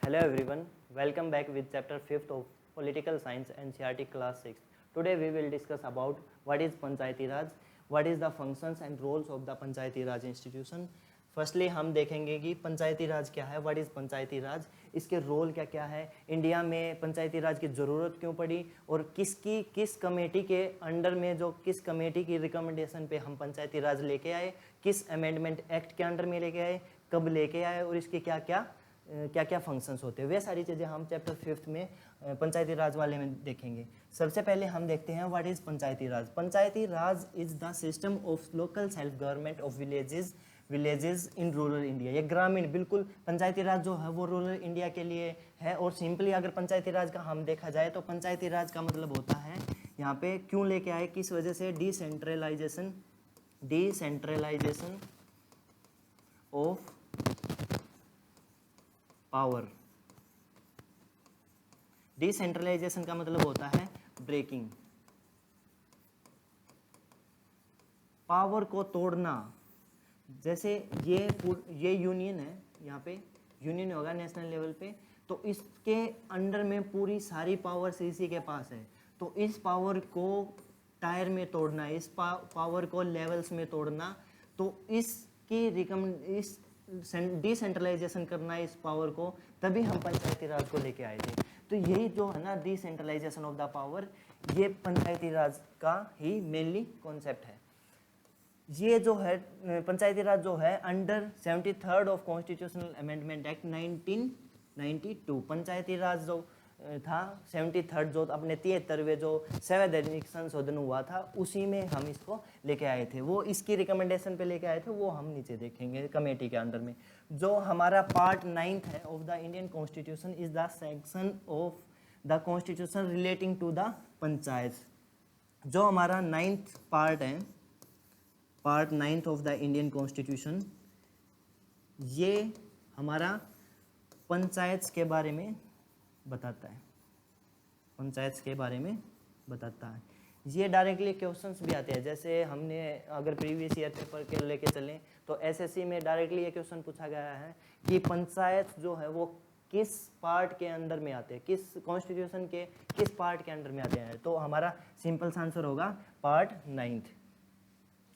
Hello everyone, welcome back with chapter 5th of Political Science NCERT class 6. Today we will discuss about what is Panchayati Raj, what is the functions and roles of the Panchayati Raj institution. Firstly हम देखेंगे कि पंचायती राज क्या है, what is पंचायती राज, इसके role क्या क्या है, India में पंचायती राज की ज़रूरत क्यों पड़ी और किस कमेटी के अंडर में जो किस कमेटी की रिकमेंडेशन पे हम पंचायती राज लेके आए, किस अमेंडमेंट एक्ट के अंडर में लेके आए, कब लेके आए और इसके क्या क्या फंक्शंस होते हैं, वे सारी चीज़ें हम चैप्टर 5th में पंचायती राज वाले में देखेंगे। सबसे पहले हम देखते हैं what is Panchayati Raj. Panchayati Raj is the system of local self government of villages in rural India. ये ग्रामीण, बिल्कुल पंचायती राज जो है वो रूरल इंडिया के लिए है। और सिंपली अगर पंचायती राज का हम देखा जाए तो पंचायती राज का मतलब होता है, यहाँ पे क्यों लेके आए, किस वजह से, डिसेंट्रलाइजेशन ऑफ पावर। डिसेंट्रलाइजेशन का मतलब होता है ब्रेकिंग, पावर को तोड़ना। जैसे ये यूनियन है, यहाँ पे यूनियन होगा नेशनल लेवल पे, तो इसके अंडर में पूरी सारी पावर इसी के पास है। तो इस पावर को टायर में तोड़ना, इस पावर को लेवल्स में तोड़ना, तो इस डिसेंट्रलाइजेशन करना इस पावर को, तभी हम पंचायती राज को लेके आए थे। तो यही जो है ना डिसेंट्रलाइजेशन ऑफ द पावर, ये पंचायती राज का ही मेनली कॉन्सेप्ट है। ये जो है पंचायती राज जो है under 73rd of constitutional amendment act 1992। पंचायती राज जो था 73rd, जो अपने 73वें जो संवैधानिक संशोधन हुआ था, उसी में हम इसको लेके आए थे। वो इसकी रिकमेंडेशन पे लेके आए थे, वो हम नीचे देखेंगे कमेटी के अंडर में। जो हमारा पार्ट 9th है of the Indian constitution is the section of the constitution relating to the panchayat. जो हमारा 9th पार्ट है, part 9th of the Indian constitution, ये हमारा पंचायत के बारे में बताता है, पंचायत के बारे में बताता है। ये डायरेक्टली क्वेश्चंस भी आते हैं। जैसे हमने अगर प्रीवियस ईयर पेपर के लेके चलें तो एसएससी में डायरेक्टली ये क्वेश्चन पूछा गया है कि पंचायत जो है वो किस पार्ट के अंदर में आते हैं, किस कॉन्स्टिट्यूशन के किस पार्ट के अंडर में आते हैं। तो हमारा सिंपल आंसर होगा पार्ट 9th।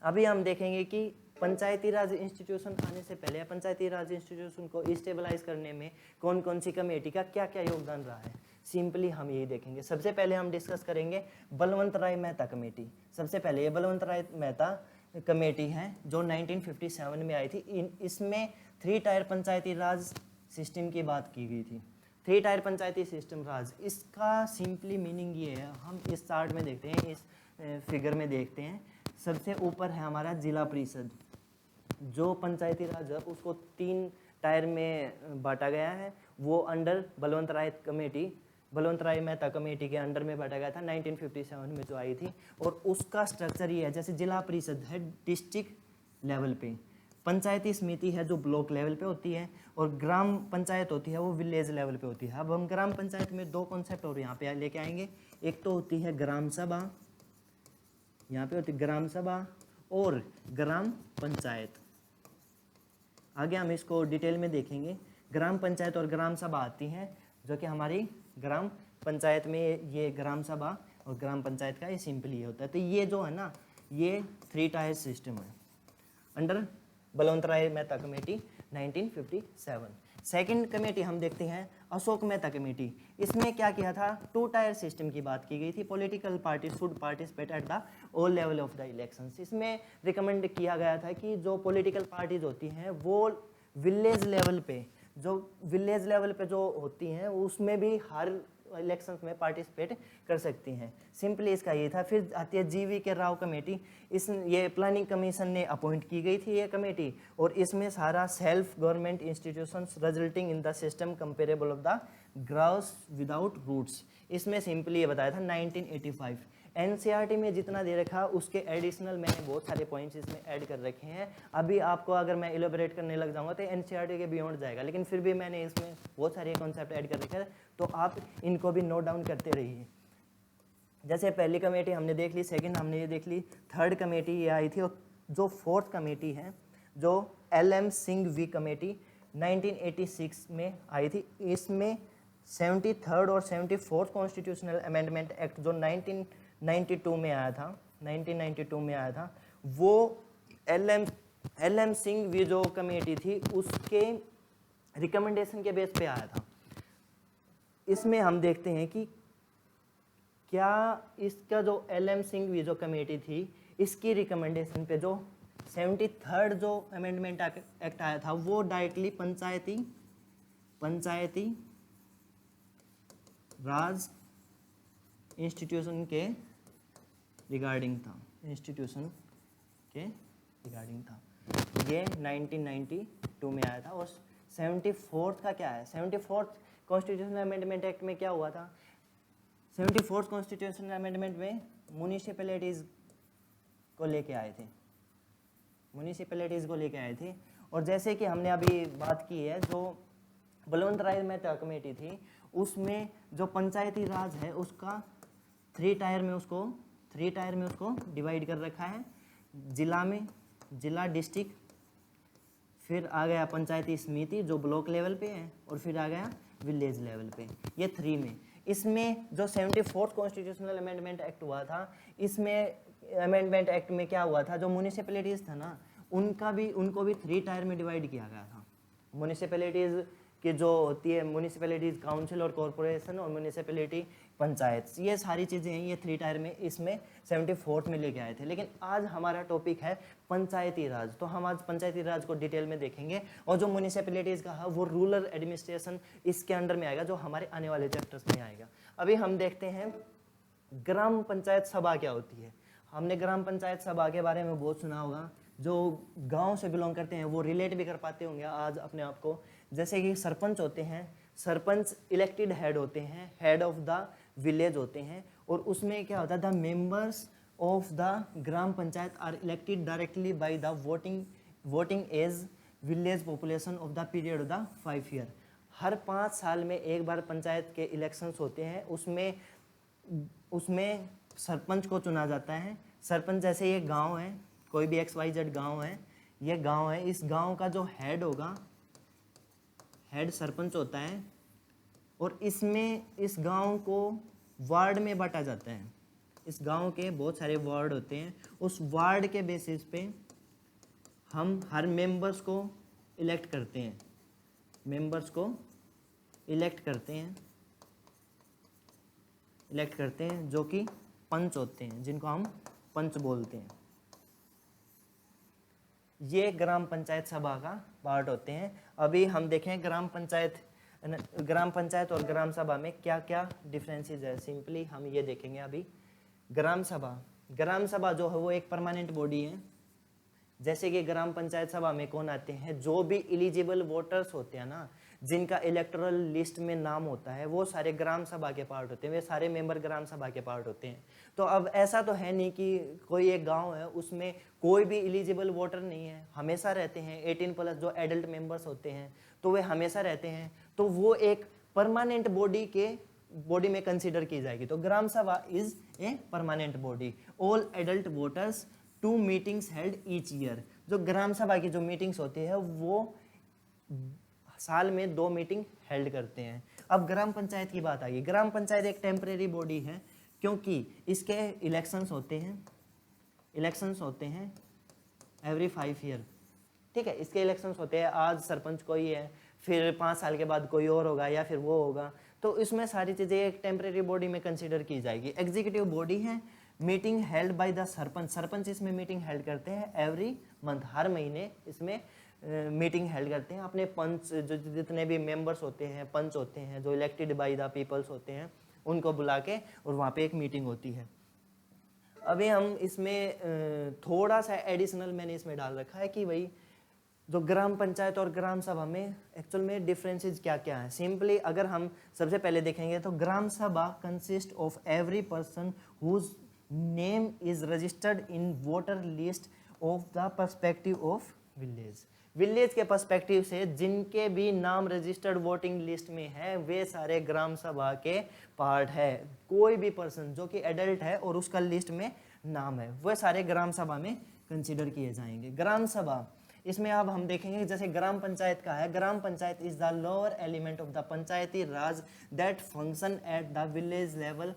अभी हम देखेंगे कि पंचायती राज इंस्टीट्यूशन आने से पहले, पंचायती राज इंस्टीट्यूशन को स्टेबलाइज करने में कौन कौन सी कमेटी का क्या क्या योगदान रहा है, सिंपली हम यही देखेंगे। सबसे पहले हम डिस्कस करेंगे बलवंत राय मेहता कमेटी। सबसे पहले ये बलवंत राय मेहता कमेटी है जो 1957 में आई थी। इसमें 3 टायर पंचायती राज सिस्टम की बात की गई थी। 3 टायर पंचायती सिस्टम राज, इसका सिंपली मीनिंग ये है, हम इस चार्ट में देखते हैं, इस फिगर में देखते हैं। सबसे ऊपर है हमारा जिला परिषद। जो पंचायती राज है उसको 3 टायर में बांटा गया है। वो अंडर बलवंत राय मेहता कमेटी के अंडर में बांटा गया था 1957 में जो आई थी। और उसका स्ट्रक्चर ये है, जैसे जिला परिषद है डिस्ट्रिक्ट लेवल पे, पंचायती समिति है जो ब्लॉक लेवल पे होती है, और ग्राम पंचायत होती है वो विलेज लेवल पे होती है। अब हम ग्राम पंचायत में 2 कॉन्सेप्ट और यहाँ पे लेके आएंगे। एक तो होती है ग्राम सभा, यहाँ पे होती है ग्राम सभा और ग्राम पंचायत। आगे हम इसको डिटेल में देखेंगे। ग्राम पंचायत और ग्राम सभा आती हैं, जो कि हमारी ग्राम पंचायत में ये ग्राम सभा और ग्राम पंचायत का ये सिंपल ये होता है। तो ये जो है ना, ये 3 टायर सिस्टम है अंडर बलवंत राय मेहता कमेटी 1957। सेकंड कमेटी हम देखते हैं अशोक मेहता कमेटी। इसमें क्या किया था, 2 टायर सिस्टम की बात की गई थी। Political parties should participate at the all level of the elections. इसमें रिकमेंड किया गया था कि जो पॉलिटिकल पार्टीज होती हैं वो विलेज लेवल पे जो होती हैं उसमें भी हर इलेक्शंस में पार्टिसिपेट कर सकती हैं। सिंपली इसका ये था। फिर आती है जीवी के राव कमेटी। ये प्लानिंग कमीशन ने अपॉइंट की गई थी ये कमेटी, और इसमें सारा self government institutions resulting in the system comparable of the grass without roots. इसमें सिंपली ये बताया था 1985। एनसीईआरटी में जितना दे रखा उसके एडिशनल मैंने बहुत सारे पॉइंट्स इसमें ऐड कर रखे हैं। अभी आपको अगर मैं इलेबोरेट करने लग जाऊंगा तो एनसीईआरटी के बियॉन्ड जाएगा, लेकिन फिर भी मैंने इसमें बहुत सारे कॉन्सेप्ट ऐड कर रखे हैं, तो आप इनको भी नोट डाउन करते रहिए। जैसे पहली कमेटी हमने देख ली, सेकंड हमने ये देख ली, थर्ड कमेटी ये आई थी, और जो 4th कमेटी है जो LM सिंह वी कमेटी 1986 में आई थी। इसमें 73rd और 74th कॉन्स्टिट्यूशनल अमेंडमेंट एक्ट जो 1992 में आया था, 1992 में आया था, वो एल एम सिंह वी जो कमेटी थी उसके रिकमेंडेशन के बेस पे आया था। इसमें हम देखते हैं कि क्या इसका जो एल एम सिंह वी जो कमेटी थी इसकी रिकमेंडेशन पे जो 73rd जो अमेंडमेंट एक्ट आया था वो डायरेक्टली पंचायती राज इंस्टीट्यूशन के रिगार्डिंग था, ये 1992 में आया था। और 74th का क्या है, 74th कॉन्स्टिट्यूशनल अमेंडमेंट एक्ट में क्या हुआ था, 74th कॉन्स्टिट्यूशनल अमेंडमेंट में म्यूनिसिपैलिटीज़ को लेके आए थे। और जैसे कि हमने अभी बात की है, जो बलवंत राय मेहता कमेटी थी उसमें जो पंचायती राज है उसका 3 टायर में उसको डिवाइड कर रखा है। जिला डिस्ट्रिक्ट, फिर आ गया पंचायती समिति जो ब्लॉक लेवल पे है, और फिर आ गया विलेज लेवल पे, ये 3 में। इसमें जो 74th कॉन्स्टिट्यूशनल अमेंडमेंट एक्ट हुआ था, इसमें अमेंडमेंट एक्ट में क्या हुआ था, जो म्यूनिसिपैलिटीज़ था ना उनको भी 3 टायर में डिवाइड किया गया था। म्यूनिसिपैलिटीज़ की जो होती है म्यूनिसिपैलिटीज़ काउंसिल और कॉरपोरेशन, और म्यूनिसिपैलिटी पंचायत, ये सारी चीज़ें हैं, ये 3 टायर में इसमें 74th में लेके आए थे। लेकिन आज हमारा टॉपिक है पंचायती राज, तो हम आज पंचायती राज को डिटेल में देखेंगे। और जो म्यूनिसिपैलिटीज़ का है वो रूरल एडमिनिस्ट्रेशन इसके अंडर में आएगा, जो हमारे आने वाले चैप्टर्स में आएगा। अभी हम देखते हैं ग्राम पंचायत सभा क्या होती है। हमने ग्राम पंचायत सभा के बारे में बहुत सुना होगा, जो गांव से बिलोंग करते हैं वो रिलेट भी कर पाते होंगे आज अपने आप को। जैसे कि सरपंच होते हैं, सरपंच इलेक्टेड हेड होते हैं, हेड ऑफ द विलेज होते हैं, और उसमें क्या होता है, the members of the gram panchayat are elected directly by the voting age village population of the period of the 5 year. हर 5 साल में एक बार पंचायत के इलेक्शंस होते हैं, उसमें सरपंच को चुना जाता है। सरपंच, जैसे ये गांव है, कोई भी XYZ गांव है, ये गांव है, इस गांव का जो हेड होगा, हेड सरपंच होता है, और इसमें इस गांव को वार्ड में बांटा जाता है। इस गांव के बहुत सारे वार्ड होते हैं, उस वार्ड के बेसिस पे हम हर मेंबर्स को इलेक्ट करते हैं, जो कि पंच होते हैं, जिनको हम पंच बोलते हैं। ये ग्राम पंचायत सभा का पार्ट होते हैं। अभी हम देखें ग्राम पंचायत और ग्राम सभा में क्या क्या डिफरेंसेस है। सिंपली हम ये देखेंगे अभी। ग्राम सभा जो है वो एक परमानेंट बॉडी है। जैसे कि ग्राम पंचायत सभा में कौन आते हैं, जो भी एलिजिबल वोटर्स होते हैं ना, जिनका इलेक्टोरल लिस्ट में नाम होता है, वो सारे ग्राम सभा के पार्ट होते हैं, वे सारे मेंबर ग्राम सभा के पार्ट होते हैं। तो अब ऐसा तो है नहीं कि कोई एक गांव है उसमें कोई भी एलिजिबल वोटर नहीं है, हमेशा रहते हैं। 18+ जो एडल्ट मेंबर्स होते हैं तो वे हमेशा रहते हैं, तो वो एक परमानेंट बॉडी में कंसिडर की जाएगी। तो gram sabha is a permanent body. All adult voters 2 meetings held each year. जो ग्राम सभा की जो मीटिंग्स होती है वो साल में 2 मीटिंग हेल्ड करते हैं। अब ग्राम पंचायत की बात आ गई। ग्राम पंचायत एक टेम्परेरी बॉडी है, क्योंकि इसके इलेक्शंस होते हैं एवरी 5 ईयर। ठीक है, इसके इलेक्शंस होते हैं, आज सरपंच कोई है, फिर 5 साल के बाद कोई और होगा, या फिर वो होगा। तो इसमें सारी चीज़ें एक टेम्परेरी बॉडी में कंसिडर की जाएगी। एग्जीक्यूटिव बॉडी है, meeting held by the sarpanch इसमें मीटिंग हेल्ड करते हैं एवरी मंथ, हर महीने इसमें मीटिंग हेल्ड करते हैं। अपने पंच, जो जितने भी मेंबर्स होते हैं, पंच होते हैं, जो इलेक्टेड बाय द पीपल्स होते हैं, उनको बुला के और वहाँ पे एक मीटिंग होती है। अभी हम इसमें थोड़ा सा एडिशनल मैंने इसमें डाल रखा है कि भाई जो ग्राम पंचायत और ग्राम सभा में एक्चुअल में डिफरेंसेस क्या क्या है। सिंपली अगर हम सबसे पहले देखेंगे तो gram sabha consist of every person whose name is registered in voter list of the perspective of village के पर्सपेक्टिव से जिनके भी नाम रजिस्टर्ड वोटिंग लिस्ट में है, वे सारे ग्राम सभा के पार्ट है। कोई भी पर्सन जो कि एडल्ट है और उसका लिस्ट में नाम है, वह सारे ग्राम सभा में कंसिडर किए जाएंगे। ग्राम सभा इसमें अब हम देखेंगे जैसे ग्राम पंचायत का है, gram panchayat is the lower element of the panchayati raj that function at the village level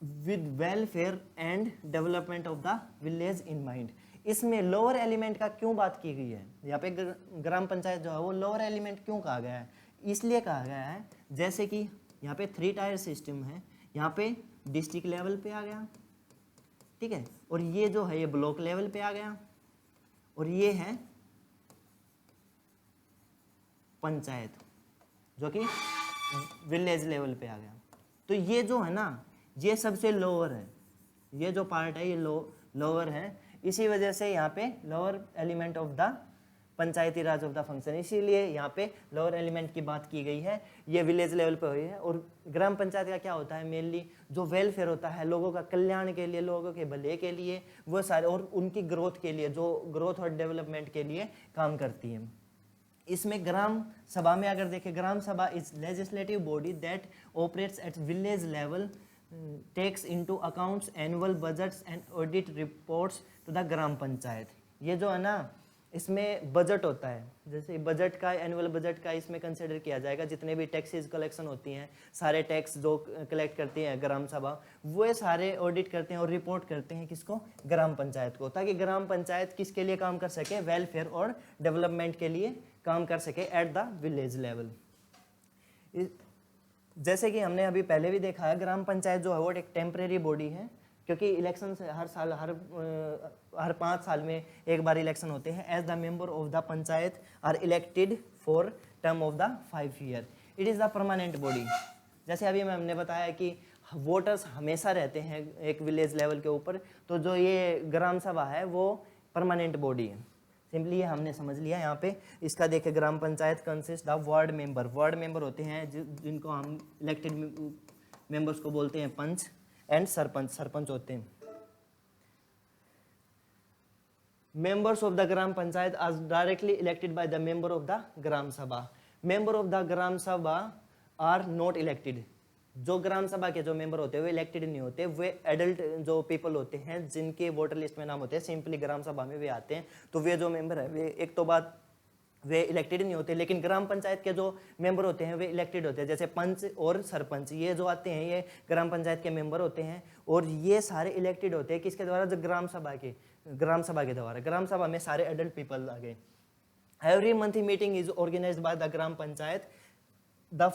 with welfare and development of the village in mind. इसमें लोअर एलिमेंट का क्यों बात की गई है, यहाँ पे ग्राम पंचायत जो है वो लोअर एलिमेंट क्यों कहा गया है, इसलिए कहा गया है जैसे कि यहाँ पे 3 टायर सिस्टम है, यहाँ पे डिस्ट्रिक्ट लेवल पे आ गया, ठीक है, और ये जो है ये ब्लॉक लेवल पे आ गया, और ये है पंचायत जो कि विलेज लेवल पे आ गया। तो ये जो है ना ये सबसे लोअर है, ये जो पार्ट है ये लोअर है, इसी वजह से यहाँ पे lower element of the panchayati Raj of the function, इसीलिए यहाँ पे लोअर एलिमेंट की बात की गई है, ये विलेज लेवल पे हुई है। और ग्राम पंचायत का क्या होता है, मेनली जो वेलफेयर होता है, लोगों का कल्याण के लिए, लोगों के भले के लिए, वो सारे और उनकी ग्रोथ के लिए, जो ग्रोथ और डेवलपमेंट के लिए काम करती है। इसमें ग्राम सभा में अगर देखें, gram sabha is legislative body that operates at village level, takes into accounts annual budgets and audit reports to the gram panchayat. ये जो है ना इसमें बजट होता है, जैसे बजट का, एनुअल बजट का इसमें कंसिडर किया जाएगा, जितने भी टैक्सेस कलेक्शन होती हैं, सारे टैक्स जो कलेक्ट करती है ग्राम सभा, वो सारे ऑडिट करते हैं और रिपोर्ट करते हैं किसको, ग्राम पंचायत को, ताकि ग्राम पंचायत किसके लिए काम कर सके, वेलफेयर और डेवलपमेंट के लिए काम कर सके एट द विलेज लेवल। जैसे कि हमने अभी पहले भी देखा है, ग्राम पंचायत जो है वो एक टेम्परेरी बॉडी है, क्योंकि इलेक्शन से हर साल हर 5 साल में एक बार इलेक्शन होते हैं। As the member of the panchayat are elected for term of the 5 year, it is the permanent body. जैसे अभी हमने बताया कि वोटर्स हमेशा रहते हैं एक विलेज लेवल के ऊपर, तो जो ये ग्राम सभा है वो परमानेंट बॉडी है। सिंपली ये हमने समझ लिया। यहाँ पे इसका देखें, gram panchayat consist of ward member, ward member होते हैं जिनको हम इलेक्टेड मेंबर्स को बोलते हैं पंच, एंड सरपंच, सरपंच होते हैं। Members of the gram panchayat are directly elected by the member of the gram sabha. Member of the gram सभा आर नॉट इलेक्टेड, जो ग्राम सभा के जो मेंबर होते हैं वे इलेक्टेड नहीं होते, वे एडल्ट जो पीपल होते हैं जिनके वोटर लिस्ट में नाम होते हैं, सिंपली ग्राम सभा में वे आते हैं, तो वे जो मेंबर है वे एक तो बात वे इलेक्टेड नहीं होते, लेकिन ग्राम पंचायत के जो मेंबर होते हैं वे इलेक्टेड होते हैं। जैसे पंच और सरपंच ये जो आते हैं ये ग्राम पंचायत के मेंबर होते हैं, और ये सारे इलेक्टेड होते हैं किसके द्वारा, जो ग्राम सभा के द्वारा। ग्राम सभा में सारे एडल्ट पीपल आ गए। Every monthly meeting is organised by the gram panchayat. The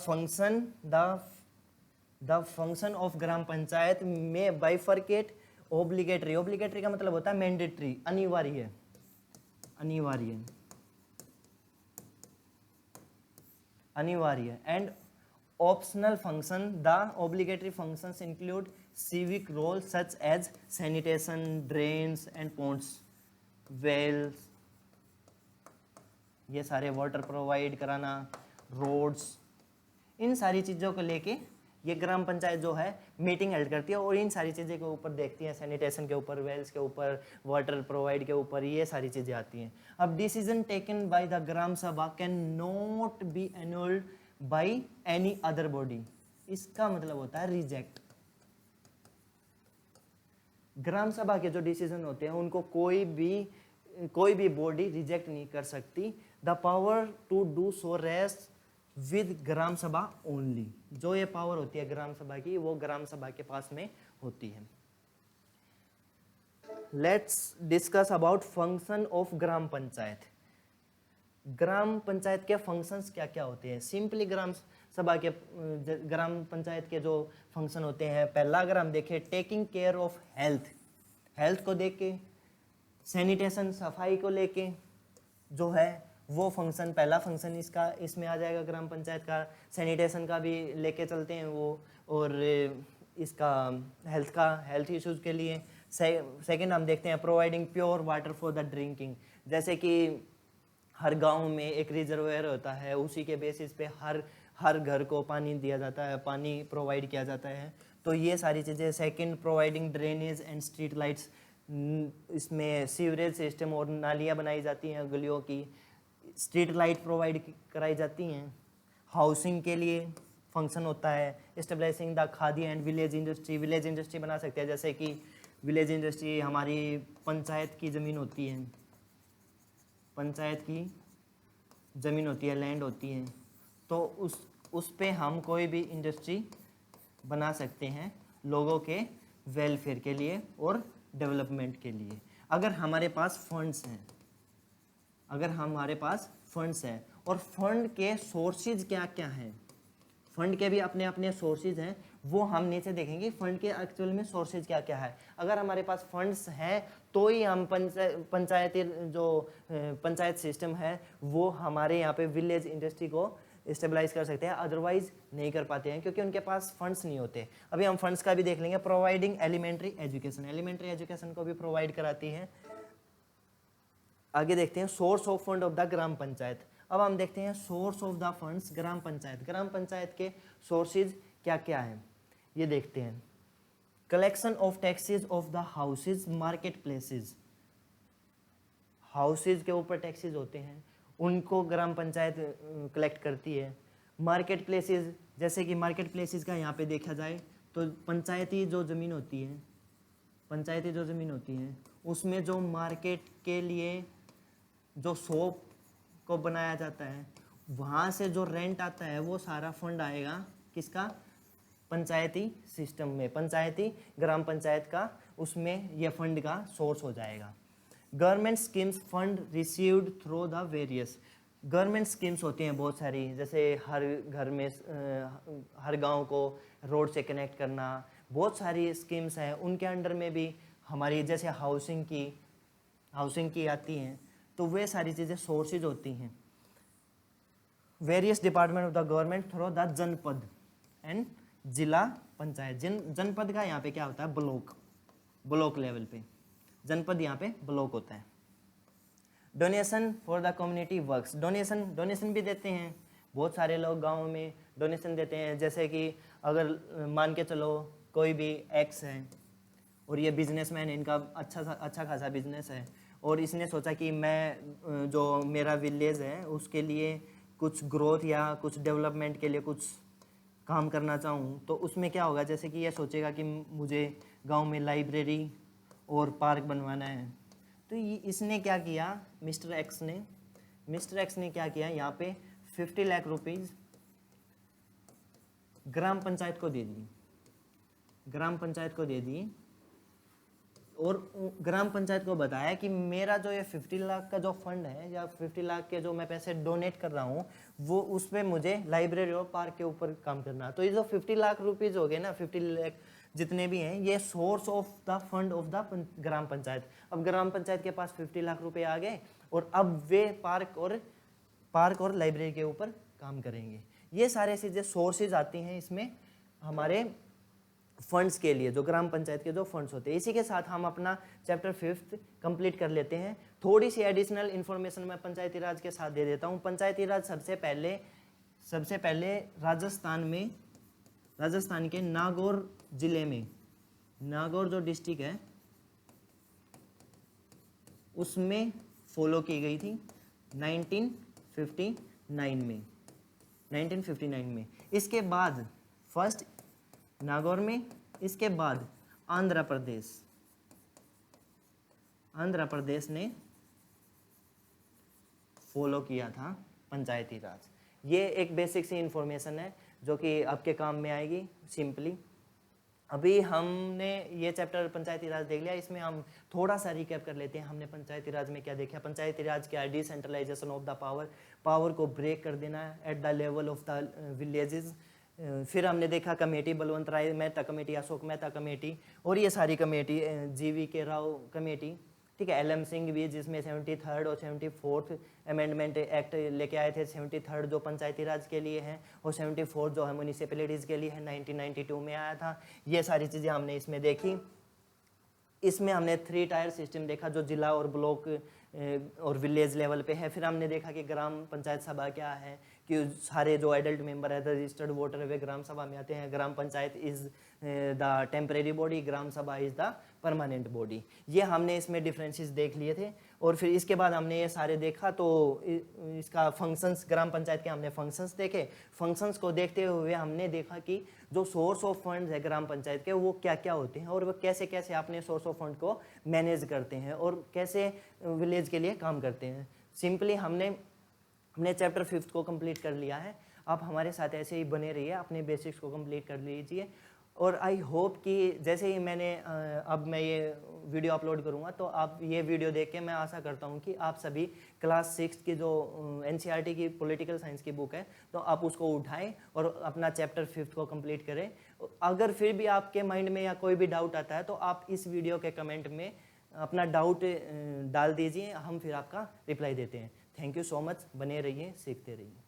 function of gram panchayat में बाइफरकेट ओब्लिगेटरी, ओब्लिगेटरी का मतलब होता है मैंडेटरी, अनिवार्य, अनिवार्य, and optional function. The obligatory functions include civic roles such as sanitation, drains and ponds, wells, ये सारे वाटर प्रोवाइड कराना, रोड्स, इन सारी चीज़ों को लेके ये ग्राम पंचायत जो है मीटिंग हेल्ड करती है और इन सारी चीज़ें के ऊपर देखती है, सैनिटेशन के ऊपर, वेल्स के ऊपर, वाटर प्रोवाइड के ऊपर, ये सारी चीज़ें आती हैं। अब decision taken by the gram sabha can not be annulled by any other body, इसका मतलब होता है रिजेक्ट। ग्राम सभा के जो डिसीजन होते हैं उनको कोई भी बॉडी रिजेक्ट नहीं कर सकती। The power to do so rest with gram sabha only, जो ये पावर होती है ग्राम सभा की वो ग्राम सभा के पास में होती है। Let's discuss about function of gram panchayat. Gram panchayat के फंक्शंस क्या क्या होते हैं। सिंपली ग्राम सभा के ग्राम पंचायत के जो फंक्शन होते हैं, पहला अगर हम देखें टेकिंग केयर ऑफ हेल्थ को देख के, सैनिटेशन सफाई को लेके जो है वो फंक्शन, पहला फंक्शन इसमें आ जाएगा ग्राम पंचायत का। सैनिटेशन का भी लेके चलते हैं वो, और इसका हेल्थ इश्यूज के लिए। सेकंड हम देखते हैं providing pure water for the drinking, जैसे कि हर गांव में एक रिजर्वायर होता है, उसी के बेसिस पे हर घर को पानी दिया जाता है, पानी प्रोवाइड किया जाता है, तो ये सारी चीज़ें। Second providing drainage and street lights, इसमें सीवरेज सिस्टम और नालियाँ बनाई जाती हैं गलियों की, स्ट्रीट लाइट प्रोवाइड कराई जाती हैं। हाउसिंग के लिए फंक्शन होता है। Establishing the khadi and village industry, village industry बना सकते हैं, जैसे कि विलेज इंडस्ट्री हमारी पंचायत की ज़मीन होती है, पंचायत की ज़मीन होती है, लैंड होती है, तो उस पे हम कोई भी इंडस्ट्री बना सकते हैं लोगों के वेलफेयर के लिए और डेवलपमेंट के लिए, अगर हमारे पास फंड्स हैं, अगर हमारे पास फंड्स हैं। और फंड के सोर्सेज क्या क्या हैं, फंड के भी अपने अपने सोर्सेज हैं, वो हम नीचे देखेंगे फंड के एक्चुअल में सोर्सेज क्या क्या है। अगर हमारे पास फंड्स हैं तो ही हम पंचायती जो पंचायत सिस्टम है वो हमारे यहाँ पे विलेज इंडस्ट्री को स्टेबलाइज कर सकते हैं, अदरवाइज नहीं कर पाते हैं क्योंकि उनके पास फंड्स नहीं होते। अभी हम फंड्स का भी देख लेंगे। Providing elementary education, elementary education को भी प्रोवाइड कराती है। आगे देखते हैं source of fund of the gram panchayat. अब हम देखते हैं source of the funds gram panchayat. Gram panchayat के सोर्सेज क्या क्या हैं ये देखते हैं। Collection of taxes of the houses market places, houses के ऊपर टैक्सेस होते हैं उनको ग्राम पंचायत कलेक्ट करती है। मार्केट प्लेसेस, जैसे कि मार्केट प्लेसेस का यहाँ पे देखा जाए तो पंचायती जो ज़मीन होती है, पंचायती जो ज़मीन होती है उसमें जो मार्केट के लिए जो शॉप को बनाया जाता है वहाँ से जो रेंट आता है वो सारा फंड आएगा किसका, पंचायती सिस्टम में, पंचायती ग्राम पंचायत का, उसमें यह फंड का सोर्स हो जाएगा। Government schemes fund received through the various, government schemes होती हैं बहुत सारी, जैसे हर घर में हर गांव को रोड से कनेक्ट करना, बहुत सारी स्कीम्स हैं। उनके अंडर में भी हमारी जैसे हाउसिंग की आती हैं, तो वे सारी चीज़ें सोर्सेज होती हैं। Various department of the government through the जनपद एंड जिला पंचायत। जनपद का यहाँ पे क्या होता है, ब्लॉक लेवल पे, जनपद यहाँ पे ब्लॉक होता है। Donation for the community works, donation भी देते हैं, बहुत सारे लोग गाँव में डोनेशन देते हैं। जैसे कि अगर मान के चलो कोई भी एक्स है और ये बिजनेसमैन है, इनका अच्छा खासा बिजनेस है और इसने सोचा कि मैं जो मेरा विलेज है उसके लिए कुछ ग्रोथ या कुछ डेवलपमेंट के लिए कुछ काम करना चाहूँ, तो उसमें क्या होगा, जैसे कि ये सोचेगा कि मुझे गांव में लाइब्रेरी और पार्क बनवाना है, तो इसने क्या किया, मिस्टर एक्स ने क्या किया, यहाँ पे 50 लाख रुपीज़ ग्राम पंचायत को दे दी, ग्राम पंचायत को दे दी और ग्राम पंचायत को बताया कि मेरा जो ये 50 लाख का जो फंड है या 50 लाख के जो मैं पैसे डोनेट कर रहा हूँ वो उस पर मुझे लाइब्रेरी और पार्क के ऊपर काम करना। तो ये जो 50 लाख रुपीज़ हो गए ना, 50 लाख जितने भी हैं, ये source of the fund of the gram panchayat. अब ग्राम पंचायत के पास 50 लाख रुपए आ गए और अब वे पार्क और लाइब्रेरी के ऊपर काम करेंगे। ये सारे चीज़ें सोर्सेज आती हैं इसमें हमारे फंड्स के लिए, जो ग्राम पंचायत के जो फंड्स होते हैं। इसी के साथ हम अपना चैप्टर 5 कंप्लीट कर लेते हैं। थोड़ी सी एडिशनल इन्फॉर्मेशन मैं पंचायती राज के साथ दे देता हूँ। पंचायती राज सबसे पहले राजस्थान के नागौर जिले में, नागौर जो डिस्ट्रिक्ट है उसमें फॉलो की गई थी 1959 में। इसके बाद फर्स्ट नागौर में, इसके बाद आंध्र प्रदेश ने फॉलो किया था पंचायती राज। ये एक बेसिक सी इंफॉर्मेशन है जो कि आपके काम में आएगी सिंपली। अभी हमने ये चैप्टर पंचायती राज देख लिया, इसमें हम थोड़ा सा रिकैप कर लेते हैं। हमने पंचायती राज में क्या देखा, पंचायती राज क्या है, डिसेंट्रलाइजेशन ऑफ द पावर को ब्रेक कर देना at the level of the villages. फिर हमने देखा कमेटी, बलवंत राय मेहता कमेटी, अशोक मेहता कमेटी और ये सारी कमेटी, GV राव कमेटी, ठीक है, LM सिंह भी, जिसमें 73rd और 74th अमेंडमेंट एक्ट लेके आए थे। 73rd जो पंचायती राज के लिए है और 74th जो है म्यूनिसिपैलिटीज़ के लिए है, 1992 में आया था। ये सारी चीज़ें हमने इसमें देखी। इसमें हमने 3 टायर सिस्टम देखा जो जिला और ब्लॉक और विलेज लेवल पे है। फिर हमने देखा कि ग्राम पंचायत सभा क्या है, कि सारे जो एडल्ट मेंबर है, रजिस्टर्ड वोटर, वे ग्राम सभा में आते हैं। Gram panchayat is the temporary body, gram sabha is the permanent body. ये हमने इसमें डिफरेंसेस देख लिए थे। और फिर इसके बाद हमने ये सारे देखा तो इसका फंक्शंस, ग्राम पंचायत के हमने फंक्शंस देखे। फंक्शंस को देखते हुए हमने देखा कि जो सोर्स ऑफ फंड्स है ग्राम पंचायत के वो क्या क्या होते हैं और वो कैसे कैसे अपने सोर्स ऑफ फंड को मैनेज करते हैं और कैसे विलेज के लिए काम करते हैं। सिंपली हमने चैप्टर 5 को कंप्लीट कर लिया है। आप हमारे साथ ऐसे ही बने रहिए, अपने बेसिक्स को कंप्लीट कर लीजिए। और आई होप कि जैसे ही अब मैं ये वीडियो अपलोड करूँगा तो आप ये वीडियो देख के मैं आशा करता हूँ कि आप सभी क्लास 6 की जो NCERT की पॉलिटिकल साइंस की बुक है तो आप उसको उठाएं और अपना चैप्टर 5 को कंप्लीट करें। अगर फिर भी आपके माइंड में या कोई भी डाउट आता है तो आप इस वीडियो के कमेंट में अपना डाउट डाल दीजिए, हम फिर आपका रिप्लाई देते हैं। थैंक यू सो मच, बने रहिए, सीखते रहिए।